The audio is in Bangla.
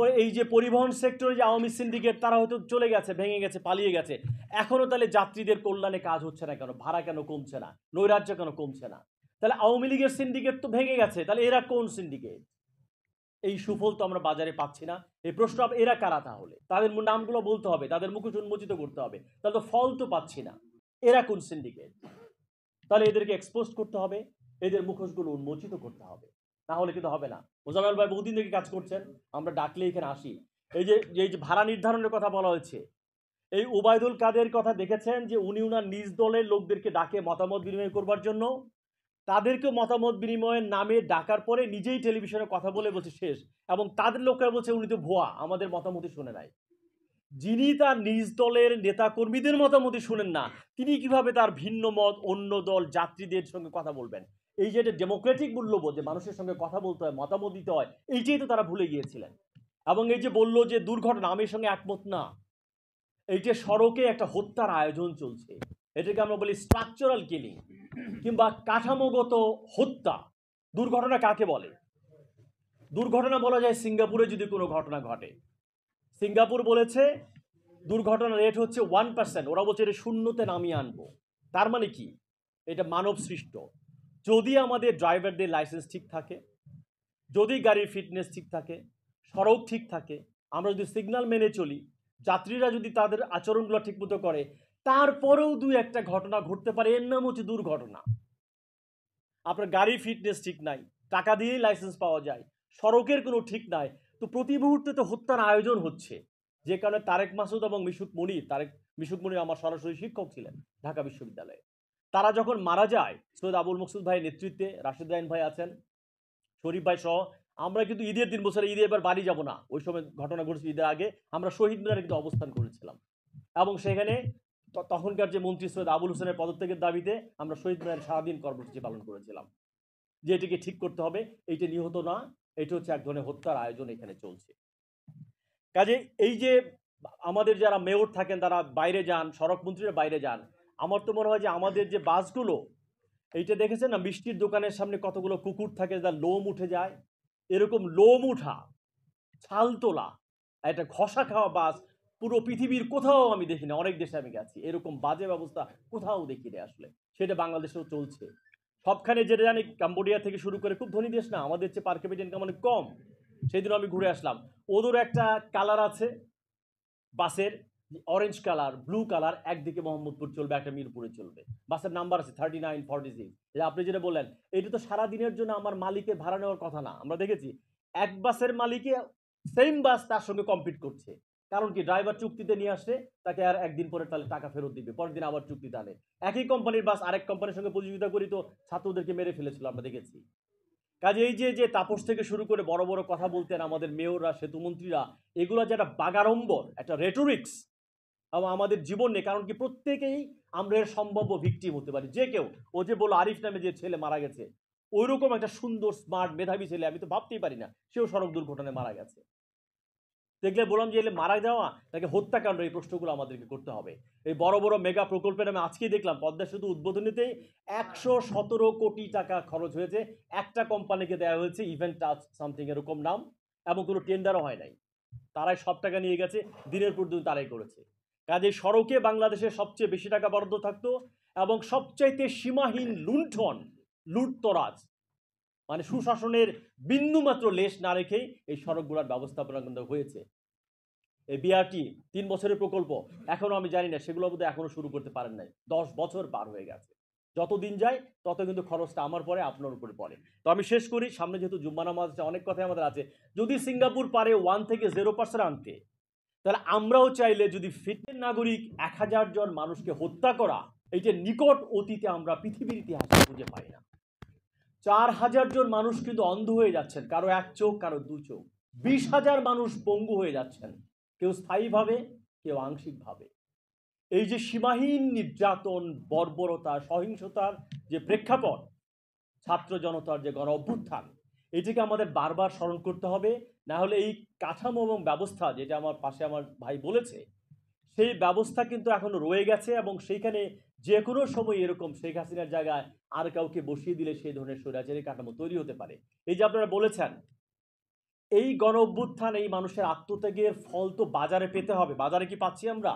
তারপরে এই যে পরিবহন সেক্টরে যে আওয়ামী সিন্ডিকেট তারা হয়তো চলে গেছে, ভেঙে গেছে, পালিয়ে গেছে, এখনো তাহলে যাত্রীদের কল্যাণে কাজ হচ্ছে না কেন? ভাড়া কেন কমছে না? নৈরাজ্য কেন কমছে না? তাহলে আওয়ামী লীগের সিন্ডিকেট তো ভেঙে গেছে, তাহলে এরা কোন সিন্ডিকেট? এই সুফল তো আমরা বাজারে পাচ্ছি না। এই প্রশ্ন, এরা কারা? তাহলে তাদের নামগুলো বলতে হবে, তাদের মুখোশ উন্মোচিত করতে হবে, তাহলে তো ফল তো পাচ্ছি না। এরা কোন সিন্ডিকেট? তাহলে এদেরকে এক্সপোজ করতে হবে, এদের মুখোশগুলো উন্মোচিত করতে হবে, না হলে কিন্তু হবে না। মোজাম্মেল ভাই বহুদিন থেকে কাজ করছেন, আমরা ডাকলে এখানে আসি। এই যে ভাড়া নির্ধারণের কথা বলা হয়েছে, এই ওবায়দুল কাদের কথা দেখেছেন যে উনি উনার নিজ দলের লোকদেরকে ডাকে মতামত বিনিময় করবার জন্য, তাদেরকে মতামত বিনিময়ের নামে ডাকার পরে নিজেই টেলিভিশনে কথা বলে বলছে শেষ, এবং তাদের লোকেরা বলছে উনি তো ভুয়া, আমাদের মতামতই শুনে নাই। যিনি তার নিজ দলের নেতা কর্মীদের মতামতই শুনেন না, তিনি কিভাবে তার ভিন্ন মত অন্য দল যাত্রীদের সঙ্গে কথা বলবেন? এই যে ডেমোক্রেটিক মূল্যবোধ, যে মানুষের সঙ্গে কথা বলতে হয়, মতামত দিতে হয়, এইটাই তো তারা ভুলে গিয়েছিলেন। এবং এই যে বললো যে দুর্ঘটনা, আমি এর সঙ্গে একমত না। এই যে সড়কে একটা হত্যার আয়োজন চলছে, এটাকে আমরা বলি স্ট্রাকচারাল কিলিং কিংবা কাঠামোগত হত্যা। দুর্ঘটনা কাকে বলে? দুর্ঘটনা বলা যায় সিঙ্গাপুরে যদি কোনো ঘটনা ঘটে। সিঙ্গাপুর বলেছে দুর্ঘটনার রেট হচ্ছে 1%, ওরা বলছে এটা শূন্যতে নামিয়ে আনবো। তার মানে কি? এটা মানব সৃষ্ট। যদি আমাদের ড্রাইভারদের লাইসেন্স ঠিক থাকে, যদি গাড়ির ফিটনেস ঠিক থাকে, সড়ক ঠিক থাকে, আমরা যদি সিগন্যাল মেনে চলি, যাত্রীরা যদি তাদের আচরণগুলো ঠিকমতো করে, তারপরেও দুই একটা ঘটনা ঘটতে পারে, এর নাম হচ্ছে দুর্ঘটনা। আপনার গাড়ির ফিটনেস ঠিক নাই, টাকা দিয়েই লাইসেন্স পাওয়া যায়, সড়কের কোনো ঠিক নাই, তো প্রতি মুহূর্তে তো হত্যার আয়োজন হচ্ছে। যে কারণে তারেক মাসুদ এবং মিশুক মনির আমার সরাসরি শিক্ষক ছিলেন ঢাকা বিশ্ববিদ্যালয়ে। তারা যখন মারা যায়, সৈয়দ আবুল মকসুদ ভাইয়ের নেতৃত্বে, রাশেদ রাইন ভাই আছেন, শরীফ ভাই সহ, আমরা কিন্তু ঈদের দিন, বছরে ঈদে এবার বাড়ি যাব না, ওই সময় ঘটনা ঘটেছে ঈদের আগে, আমরা শহীদ মিনারে কিন্তু অবস্থান করেছিলাম। এবং সেখানে তখনকার যে মন্ত্রী সৈয়দ আবুল হোসেনের পদত্যাগের দাবিতে আমরা শহীদ মিনারে সারাদিন কর্মসূচি পালন করেছিলাম, যে এটিকে ঠিক করতে হবে, এইটা নিহত না, এটা হচ্ছে এক ধরনের হত্যার আয়োজন এখানে চলছে। কাজে এই যে আমাদের যারা মেয়র থাকেন তারা বাইরে যান, সড়ক মন্ত্রীরা বাইরে যান, আমার তো মনে হয় যে আমাদের যে বাসগুলো, এইটা দেখেছেন না, মিষ্টির দোকানের সামনে কতগুলো কুকুর থাকে যার লোম উঠে যায়, এরকম লোম উঠা, ছাল তোলা, একটা ঘষা খাওয়া বাস পুরো পৃথিবীর কোথাও আমি দেখি না। অনেক দেশে আমি গেছি, এরকম বাজে ব্যবস্থা কোথাও দেখি না আসলে। সেটা বাংলাদেশেও চলছে সবখানে। যেটা জানি কাম্বোডিয়া থেকে শুরু করে, খুব ধনী দেশ না, আমাদের চেয়ে পার ক্যাপিটা ইনকাম অনেক কম। সেই দিন আমি ঘুরে আসলাম, ওদের একটা কালার আছে বাসের, অরেঞ্জ কালার, ব্লু কালার, একদিকে মোহাম্মদপুর চলবে, একটা মিরপুরে চলবে, বাসের নাম্বার আছে 3946। আপনি যেটা বললেন, এটা তো সারা দিনের জন্য আমার মালিকের ভাড়া নেওয়ার কথা না। আমরা দেখেছি এক বাসের মালিকে সেম বাস তার সঙ্গে কম্পিট করছে। কারণ কি? ড্রাইভার চুক্তিতে নিয়ে আসে, তাকে আর একদিন পরে তাহলে টাকা ফেরত দিবে, পরের দিন আবার চুক্তিতে আনে। একই কোম্পানির বাস আরেক কোম্পানির সঙ্গে প্রতিযোগিতা করি, তো ছাত্রদেরকে মেরে ফেলেছিল, আমরা দেখেছি। কাজে এই যে তাপস থেকে শুরু করে বড় বড় কথা বলতেন আমাদের মেয়ররা, সেতুমন্ত্রীরা, এগুলো যে একটা বাগাড়ম্বর, একটা রেটোরিক্স, এবং আমাদের জীবনে, কারণ কি প্রত্যেকেই আমরা এর সম্ভাব্য ভিকটিম হতে পারি। যে কেউ, ও যে বললো আরিফ নামে যে ছেলে মারা গেছে, ওইরকম একটা সুন্দর স্মার্ট মেধাবী ছেলে আমি তো ভাবতেই পারি না সেও সড়ক দুর্ঘটনায় মারা গেছে। দেখলে বললাম যে এলে মারা যাওয়া তাকে হত্যাকাণ্ড, এই প্রশ্নগুলো আমাদেরকে করতে হবে। এই বড় বড় মেগা প্রকল্পের আমি আজকেই দেখলাম পদ্মা সেতু উদ্বোধনীতেই 117 কোটি টাকা খরচ হয়েছে, একটা কোম্পানিকে দেওয়া হয়েছে ইভেন্ট টাচ সামথিং এরকম নাম, এবং কোনো টেন্ডারও হয় নাই, তারাই সব টাকা নিয়ে গেছে, দিনের পর দিন তারাই করেছে। কাজে সড়কে বাংলাদেশের সবচেয়ে বেশি টাকা বরাদ্দ থাকতো, এবং সবচাইতে সীমাহীন লুণ্ঠন, লুটতরাজ, মানে সুশাসনের বিন্দুমাত্র লেশ না রেখেই এই সড়কগুলোর ব্যবস্থাপনা কিন্তু হয়েছে। এই বিআরটি 3 বছরের প্রকল্প, এখনো আমি জানি না সেগুলো বোধহয় এখনো শুরু করতে পারেন নাই, 10 বছর পার হয়ে গেছে। যত দিন যায় তত কিন্তু খরচটা আমার পরে, আপনার উপরে পড়ে। তো আমি শেষ করি, সামনে যেহেতু জুম্মা নামাজ আছে, অনেক কথাই আমাদের আছে। যদি সিঙ্গাপুর পারে 1 থেকে 0% আনতে, তাহলে আমরাও চাইলে যদি ফিটের নাগরিক 1000 জন মানুষকে হত্যা করা, এইটা নিকট অতীতে আমরা পৃথিবীর ইতিহাসে খুঁজে পাই না। 4000 জন মানুষ কিন্তু অন্ধ হয়ে যাচ্ছেন, কারো এক চোখ, কারো 2 চোখ। 20,000 মানুষ পঙ্গু হয়ে যাচ্ছেন, কেউ স্থায়ীভাবে, কেউ আংশিকভাবে। এই যে সীমাহীন নির্যাতন, বর্বরতা, সহিংসতার যে প্রেক্ষাপট, ছাত্র জনতার যে গণ অভ্যুত্থান, এটিকে আমাদের বারবার স্মরণ করতে হবে। না হলে এই কাঠামো এবং ব্যবস্থা, যেটা আমার পাশে আমার ভাই বলেছে, সেই ব্যবস্থা কিন্তু এখনো রয়ে গেছে, এবং সেইখানে যে কোনো সময় এরকম শেখ হাসিনার জায়গায় আর কাউকে বসিয়ে দিলে সেই ধরনের স্বৈরাচারী কাঠামো তৈরি হতে পারে। এই যে আপনারা বলেছেন এই গণ অভ্যুত্থান, এই মানুষের আত্মত্যাগের ফল তো বাজারে পেতে হবে। বাজারে কি পাচ্ছি আমরা?